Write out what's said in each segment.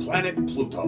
planet Pluto.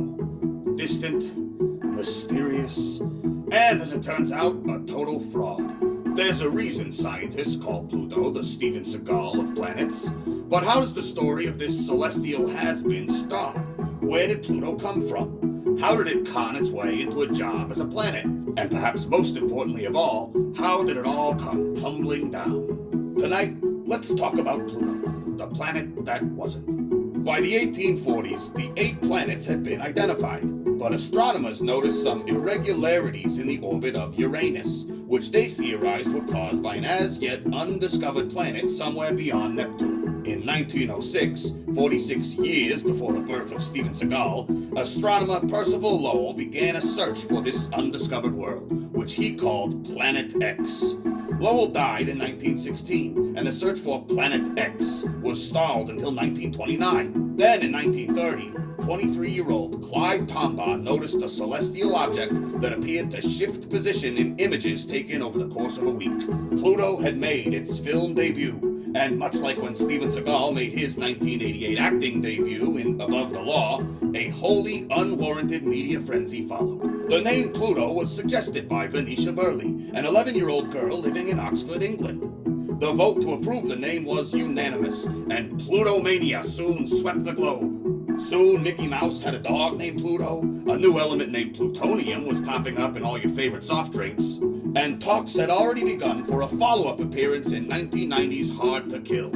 Distant, mysterious, and as it turns out, a total fraud. There's a reason scientists call Pluto the Steven Seagal of planets. But how does the story of this celestial has-been start? Where did Pluto come from? How did it con its way into a job as a planet? And perhaps most importantly of all, how did it all come tumbling down? Tonight, let's talk about Pluto, the planet that wasn't. By the 1840s, the 8 planets had been identified, but astronomers noticed some irregularities in the orbit of Uranus, which they theorized were caused by an as-yet undiscovered planet somewhere beyond Neptune. In 1906, 46 years before the birth of Steven Seagal, astronomer Percival Lowell began a search for this undiscovered world, which he called Planet X. Lowell died in 1916, and the search for Planet X was stalled until 1929. Then, in 1930, 23-year-old Clyde Tombaugh noticed a celestial object that appeared to shift position in images taken over the course of a week. Pluto had made its film debut, and much like when Steven Seagal made his 1988 acting debut in Above the Law, a wholly unwarranted media frenzy followed. The name Pluto was suggested by Venetia Burley, an 11-year-old girl living in Oxford, England. The vote to approve the name was unanimous, and Plutomania soon swept the globe. Soon, Mickey Mouse had a dog named Pluto, a new element named plutonium was popping up in all your favorite soft drinks, and talks had already begun for a follow-up appearance in 1990's Hard to Kill.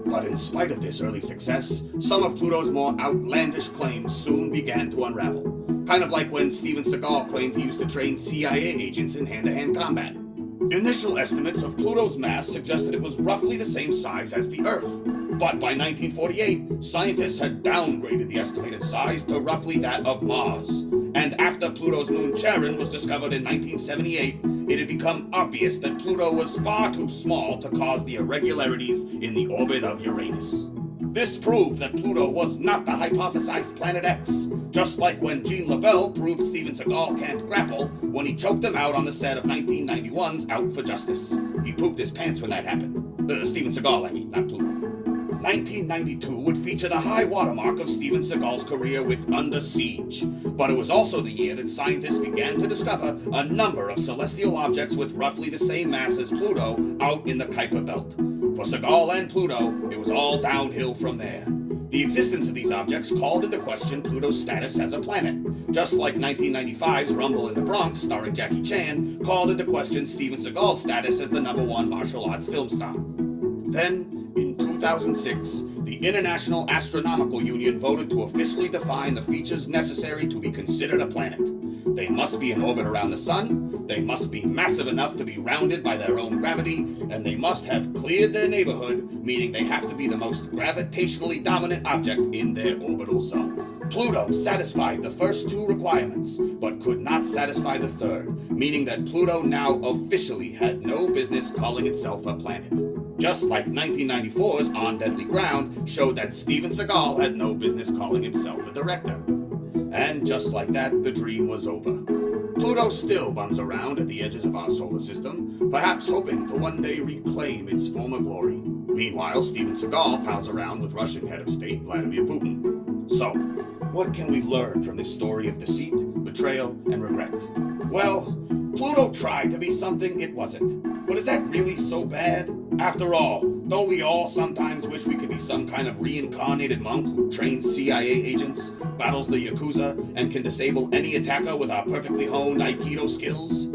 But in spite of this early success, some of Pluto's more outlandish claims soon began to unravel. Kind of like when Steven Seagal claimed he used to train CIA agents in hand-to-hand combat. Initial estimates of Pluto's mass suggested it was roughly the same size as the Earth. But by 1948, scientists had downgraded the estimated size to roughly that of Mars. And after Pluto's moon Charon was discovered in 1978, it had become obvious that Pluto was far too small to cause the irregularities in the orbit of Uranus. This proved that Pluto was not the hypothesized Planet X, just like when Jean LaBelle proved Steven Seagal can't grapple when he choked him out on the set of 1991's Out for Justice. He pooped his pants when that happened. Steven Seagal, I mean, not Pluto. 1992 would feature the high watermark of Steven Seagal's career with Under Siege, but it was also the year that scientists began to discover a number of celestial objects with roughly the same mass as Pluto out in the Kuiper Belt. For Seagal and Pluto, it was all downhill from there. The existence of these objects called into question Pluto's status as a planet, just like 1995's Rumble in the Bronx, starring Jackie Chan, called into question Steven Seagal's status as the #1 martial arts film star. Then, in 2006, the International Astronomical Union voted to officially define the features necessary to be considered a planet. They must be in orbit around the sun, they must be massive enough to be rounded by their own gravity, and they must have cleared their neighborhood, meaning they have to be the most gravitationally dominant object in their orbital zone. Pluto satisfied the first 2 requirements, but could not satisfy the third, meaning that Pluto now officially had no business calling itself a planet. Just like 1994's On Deadly Ground showed that Steven Seagal had no business calling himself a director. And just like that, the dream was over. Pluto still bums around at the edges of our solar system, perhaps hoping to one day reclaim its former glory. Meanwhile, Steven Seagal pals around with Russian head of state Vladimir Putin. So, what can we learn from this story of deceit, betrayal, and regret? Well, Pluto tried to be something it wasn't. But is that really so bad? After all, don't we all sometimes wish we could be some kind of reincarnated monk who trains CIA agents, battles the Yakuza, and can disable any attacker with our perfectly honed Aikido skills?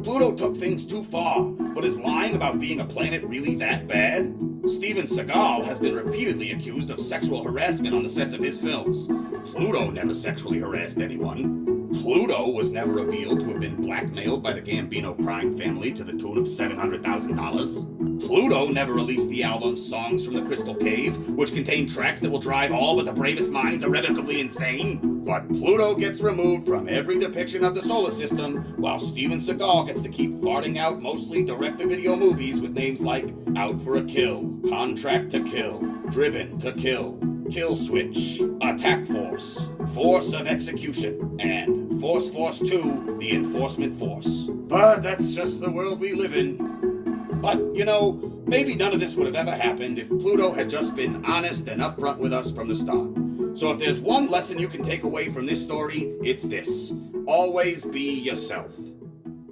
Pluto took things too far, but is lying about being a planet really that bad? Steven Seagal has been repeatedly accused of sexual harassment on the sets of his films. Pluto never sexually harassed anyone. Pluto was never revealed to have been blackmailed by the Gambino crime family to the tune of $700,000. Pluto never released the album Songs from the Crystal Cave, which contained tracks that will drive all but the bravest minds irrevocably insane. But Pluto gets removed from every depiction of the solar system, while Steven Seagal gets to keep farting out mostly direct-to-video movies with names like Out for a Kill, Contract to Kill, Driven to Kill, Kill Switch, Attack Force, Force of Execution, and Force 2, the Enforcement Force. But that's just the world we live in. But, maybe none of this would have ever happened if Pluto had just been honest and upfront with us from the start. So if there's one lesson you can take away from this story, it's this. Always be yourself.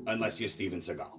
Unless you're Steven Seagal.